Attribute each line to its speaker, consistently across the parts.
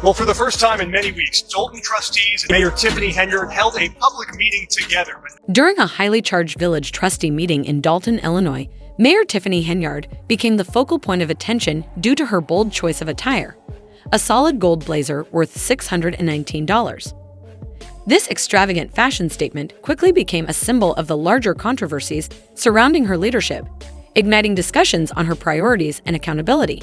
Speaker 1: Well, for the first time in many weeks, Dalton trustees and Mayor Tiffany Henyard held a public meeting together.
Speaker 2: During a highly charged village trustee meeting in Dalton, Illinois, Mayor Tiffany Henyard became the focal point of attention due to her bold choice of attire, a solid gold blazer worth $619. This extravagant fashion statement quickly became a symbol of the larger controversies surrounding her leadership, igniting discussions on her priorities and accountability.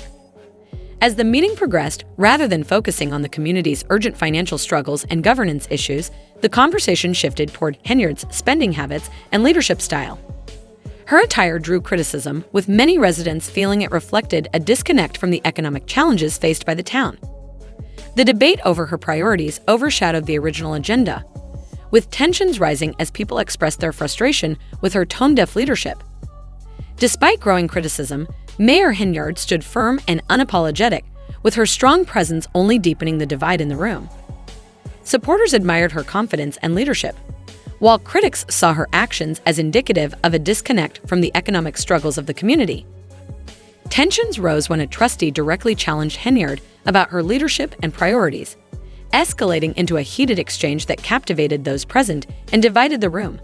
Speaker 2: As the meeting progressed, rather than focusing on the community's urgent financial struggles and governance issues, the conversation shifted toward Henyard's spending habits and leadership style. Her attire drew criticism, with many residents feeling it reflected a disconnect from the economic challenges faced by the town. The debate over her priorities overshadowed the original agenda, with tensions rising as people expressed their frustration with her tone-deaf leadership. Despite growing criticism, Mayor Henyard stood firm and unapologetic, with her strong presence only deepening the divide in the room. Supporters admired her confidence and leadership, while critics saw her actions as indicative of a disconnect from the economic struggles of the community. Tensions rose when a trustee directly challenged Henyard about her leadership and priorities, escalating into a heated exchange that captivated those present and divided the room.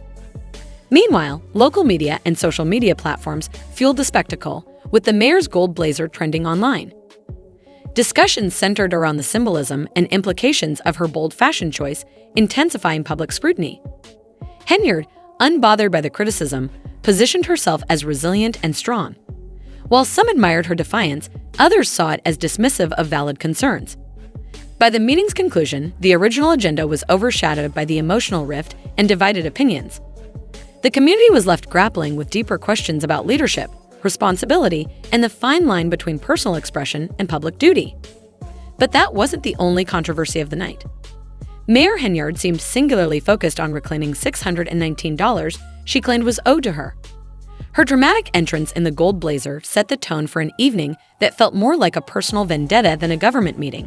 Speaker 2: Meanwhile, local media and social media platforms fueled the spectacle, with the mayor's gold blazer trending online. Discussions centered around the symbolism and implications of her bold fashion choice, intensifying public scrutiny. Henyard, unbothered by the criticism, positioned herself as resilient and strong. While some admired her defiance, others saw it as dismissive of valid concerns. By the meeting's conclusion, the original agenda was overshadowed by the emotional rift and divided opinions. The community was left grappling with deeper questions about leadership, responsibility, and the fine line between personal expression and public duty. But that wasn't the only controversy of the night. Mayor Henyard seemed singularly focused on reclaiming $619 she claimed was owed to her. Her dramatic entrance in the gold blazer set the tone for an evening that felt more like a personal vendetta than a government meeting.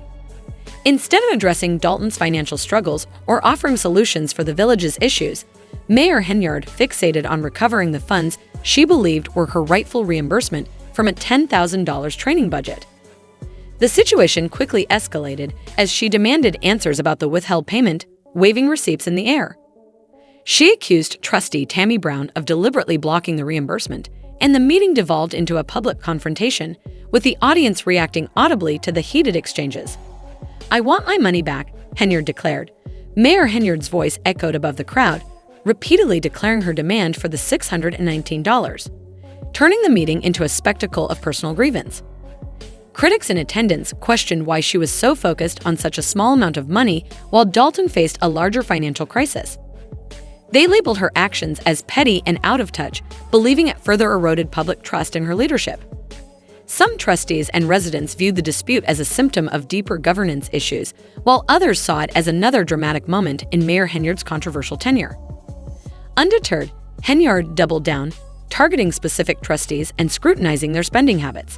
Speaker 2: Instead of addressing Dalton's financial struggles or offering solutions for the village's issues, Mayor Henyard fixated on recovering the funds she believed were her rightful reimbursement from a $10,000 training budget. The situation quickly escalated as she demanded answers about the withheld payment, waving receipts in the air. She accused trustee Tammy Brown of deliberately blocking the reimbursement, and the meeting devolved into a public confrontation, with the audience reacting audibly to the heated exchanges. "I want my money back," Henyard declared. Mayor Henyard's voice echoed above the crowd, repeatedly declaring her demand for the $619, turning the meeting into a spectacle of personal grievance. Critics in attendance questioned why she was so focused on such a small amount of money while Dalton faced a larger financial crisis. They labeled her actions as petty and out of touch, believing it further eroded public trust in her leadership. Some trustees and residents viewed the dispute as a symptom of deeper governance issues, while others saw it as another dramatic moment in Mayor Henyard's controversial tenure. Undeterred, Henyard doubled down, targeting specific trustees and scrutinizing their spending habits.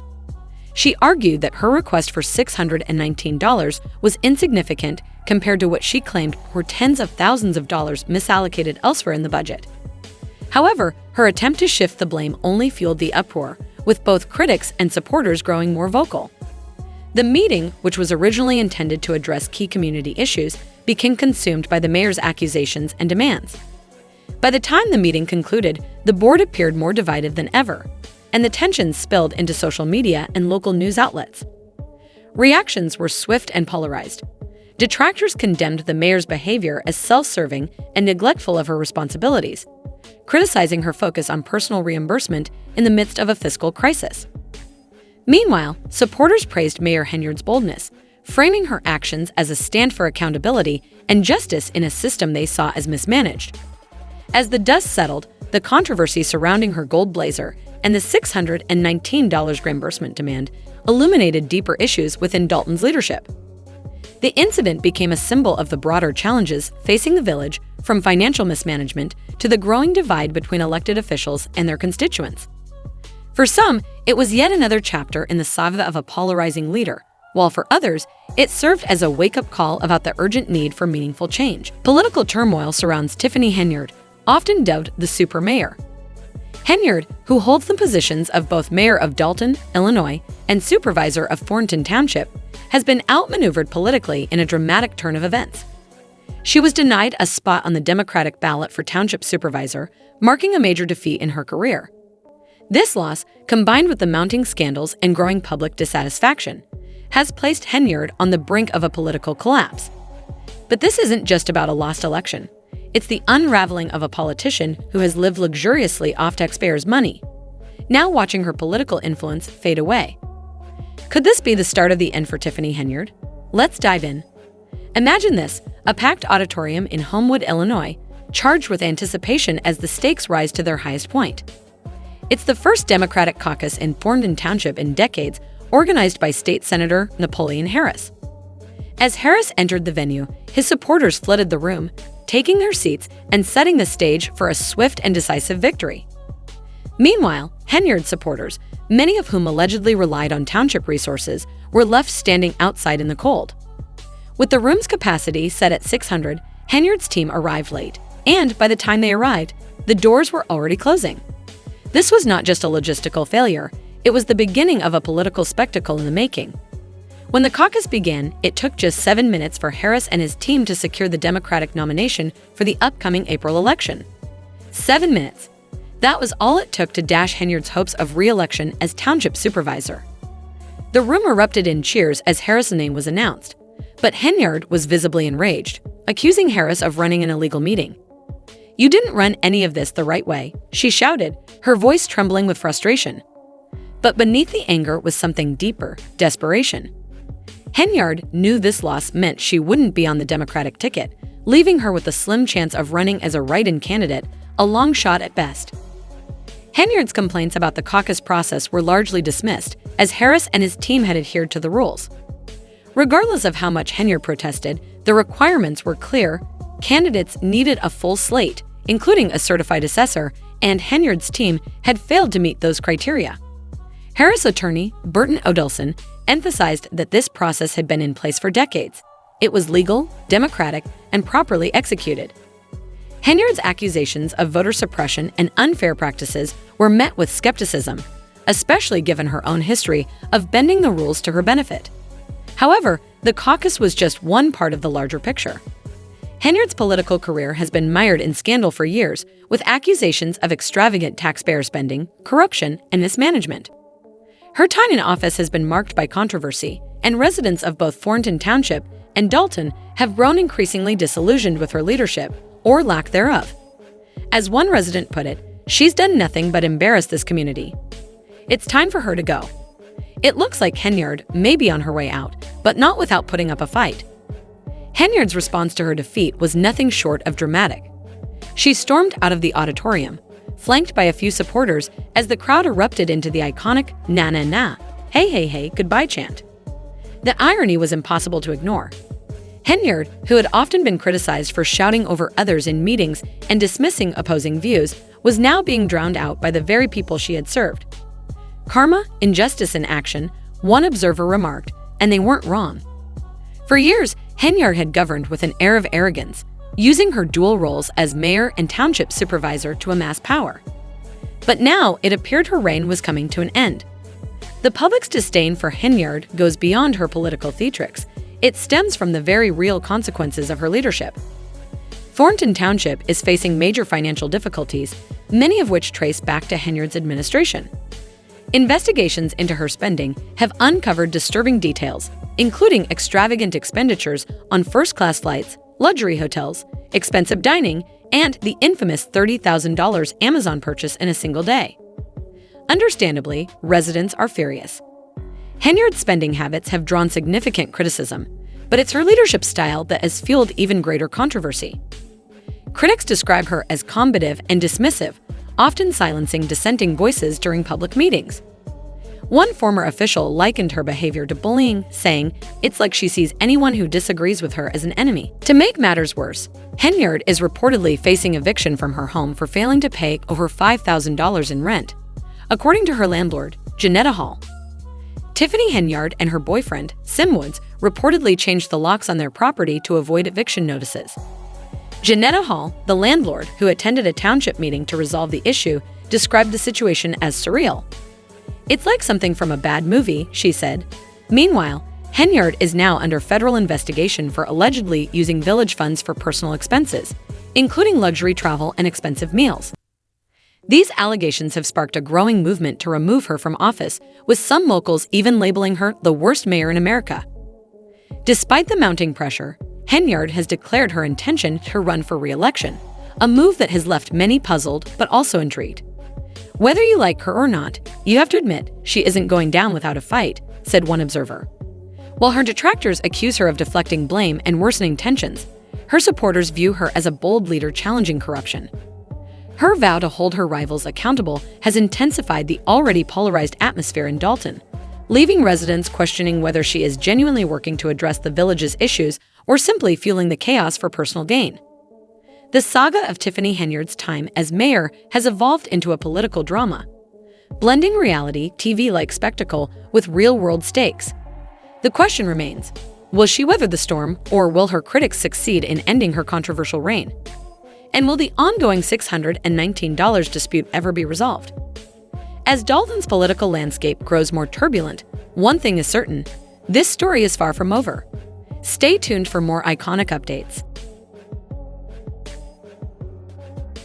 Speaker 2: She argued that her request for $619 was insignificant compared to what she claimed were tens of thousands of dollars misallocated elsewhere in the budget. However, her attempt to shift the blame only fueled the uproar, with both critics and supporters growing more vocal. The meeting, which was originally intended to address key community issues, became consumed by the mayor's accusations and demands. By the time the meeting concluded, the board appeared more divided than ever, and the tensions spilled into social media and local news outlets. Reactions were swift and polarized. Detractors condemned the mayor's behavior as self-serving and neglectful of her responsibilities, criticizing her focus on personal reimbursement in the midst of a fiscal crisis. Meanwhile, supporters praised Mayor Henyard's boldness, framing her actions as a stand for accountability and justice in a system they saw as mismanaged. As the dust settled, the controversy surrounding her gold blazer and the $619 reimbursement demand illuminated deeper issues within Dalton's leadership. The incident became a symbol of the broader challenges facing the village, from financial mismanagement to the growing divide between elected officials and their constituents. For some, it was yet another chapter in the saga of a polarizing leader, while for others, it served as a wake-up call about the urgent need for meaningful change. Political turmoil surrounds Tiffany Henyard, often dubbed the Super Mayor. Henyard, who holds the positions of both Mayor of Dalton, Illinois, and Supervisor of Thornton Township, has been outmaneuvered politically in a dramatic turn of events. She was denied a spot on the Democratic ballot for township supervisor, marking a major defeat in her career. This loss, combined with the mounting scandals and growing public dissatisfaction, has placed Henyard on the brink of a political collapse. But this isn't just about a lost election. It's the unraveling of a politician who has lived luxuriously off taxpayers' money, now watching her political influence fade away. Could this be the start of the end for Tiffany Henyard? Let's dive in. Imagine this, a packed auditorium in Homewood, Illinois, charged with anticipation as the stakes rise to their highest point. It's the first Democratic caucus in Thornton Township in decades, organized by State Senator Napoleon Harris. As Harris entered the venue, his supporters flooded the room, taking their seats and setting the stage for a swift and decisive victory. Meanwhile, Henyard's supporters, many of whom allegedly relied on township resources, were left standing outside in the cold. With the room's capacity set at 600, Henyard's team arrived late, and by the time they arrived, the doors were already closing. This was not just a logistical failure, it was the beginning of a political spectacle in the making. When the caucus began, it took just 7 minutes for Harris and his team to secure the Democratic nomination for the upcoming April election. 7 minutes. That was all it took to dash Henyard's hopes of re-election as township supervisor. The room erupted in cheers as Harris' name was announced, but Henyard was visibly enraged, accusing Harris of running an illegal meeting. "You didn't run any of this the right way," she shouted, her voice trembling with frustration. But beneath the anger was something deeper, desperation. Henyard knew this loss meant she wouldn't be on the Democratic ticket, leaving her with a slim chance of running as a write-in candidate, a long shot at best. Henyard's complaints about the caucus process were largely dismissed, as Harris and his team had adhered to the rules. Regardless of how much Henyard protested, the requirements were clear. Candidates needed a full slate, including a certified assessor, and Henyard's team had failed to meet those criteria. Harris' attorney, Burton Odelson, emphasized that this process had been in place for decades. It was legal, democratic, and properly executed. Henyard's accusations of voter suppression and unfair practices were met with skepticism, especially given her own history of bending the rules to her benefit. However, the caucus was just one part of the larger picture. Henyard's political career has been mired in scandal for years, with accusations of extravagant taxpayer spending, corruption, and mismanagement. Her time in office has been marked by controversy, and residents of both Thornton Township and Dalton have grown increasingly disillusioned with her leadership, or lack thereof. As one resident put it, "She's done nothing but embarrass this community." It's time for her to go. It looks like Henyard may be on her way out, but not without putting up a fight. Henyard's response to her defeat was nothing short of dramatic. She stormed out of the auditorium, flanked by a few supporters as the crowd erupted into the iconic "na na na, hey hey hey, goodbye" chant. The irony was impossible to ignore. Henyard, who had often been criticized for shouting over others in meetings and dismissing opposing views, was now being drowned out by the very people she had served. "Karma, injustice in action," one observer remarked, and they weren't wrong. For years, Henyard had governed with an air of arrogance, using her dual roles as mayor and township supervisor to amass power. But now it appeared her reign was coming to an end. The public's disdain for Henyard goes beyond her political theatrics. It stems from the very real consequences of her leadership. Thornton Township is facing major financial difficulties, many of which trace back to Henyard's administration. Investigations into her spending have uncovered disturbing details, including extravagant expenditures on first-class flights, luxury hotels, expensive dining, and the infamous $30,000 Amazon purchase in a single day. Understandably, residents are furious. Henyard's spending habits have drawn significant criticism, but it's her leadership style that has fueled even greater controversy. Critics describe her as combative and dismissive, often silencing dissenting voices during public meetings. One former official likened her behavior to bullying, saying, "It's like she sees anyone who disagrees with her as an enemy." To make matters worse, Henyard is reportedly facing eviction from her home for failing to pay over $5,000 in rent, according to her landlord, Janetta Hall. Tiffany Henyard and her boyfriend, Sim Woods, reportedly changed the locks on their property to avoid eviction notices. Janetta Hall, the landlord who attended a township meeting to resolve the issue, described the situation as surreal. "It's like something from a bad movie," she said. Meanwhile, Henyard is now under federal investigation for allegedly using village funds for personal expenses, including luxury travel and expensive meals. These allegations have sparked a growing movement to remove her from office, with some locals even labeling her the worst mayor in America. Despite the mounting pressure, Henyard has declared her intention to run for re-election, a move that has left many puzzled but also intrigued. "Whether you like her or not, you have to admit she isn't going down without a fight," said one observer. While her detractors accuse her of deflecting blame and worsening tensions, her supporters view her as a bold leader challenging corruption. Her vow to hold her rivals accountable has intensified the already polarized atmosphere in Dalton, leaving residents questioning whether she is genuinely working to address the village's issues or simply fueling the chaos for personal gain. The saga of Tiffany Henyard's time as mayor has evolved into a political drama, blending reality TV-like spectacle with real-world stakes. The question remains, will she weather the storm, or will her critics succeed in ending her controversial reign? And will the ongoing $619 dispute ever be resolved? As Dalton's political landscape grows more turbulent, one thing is certain: this story is far from over. Stay tuned for more iconic updates.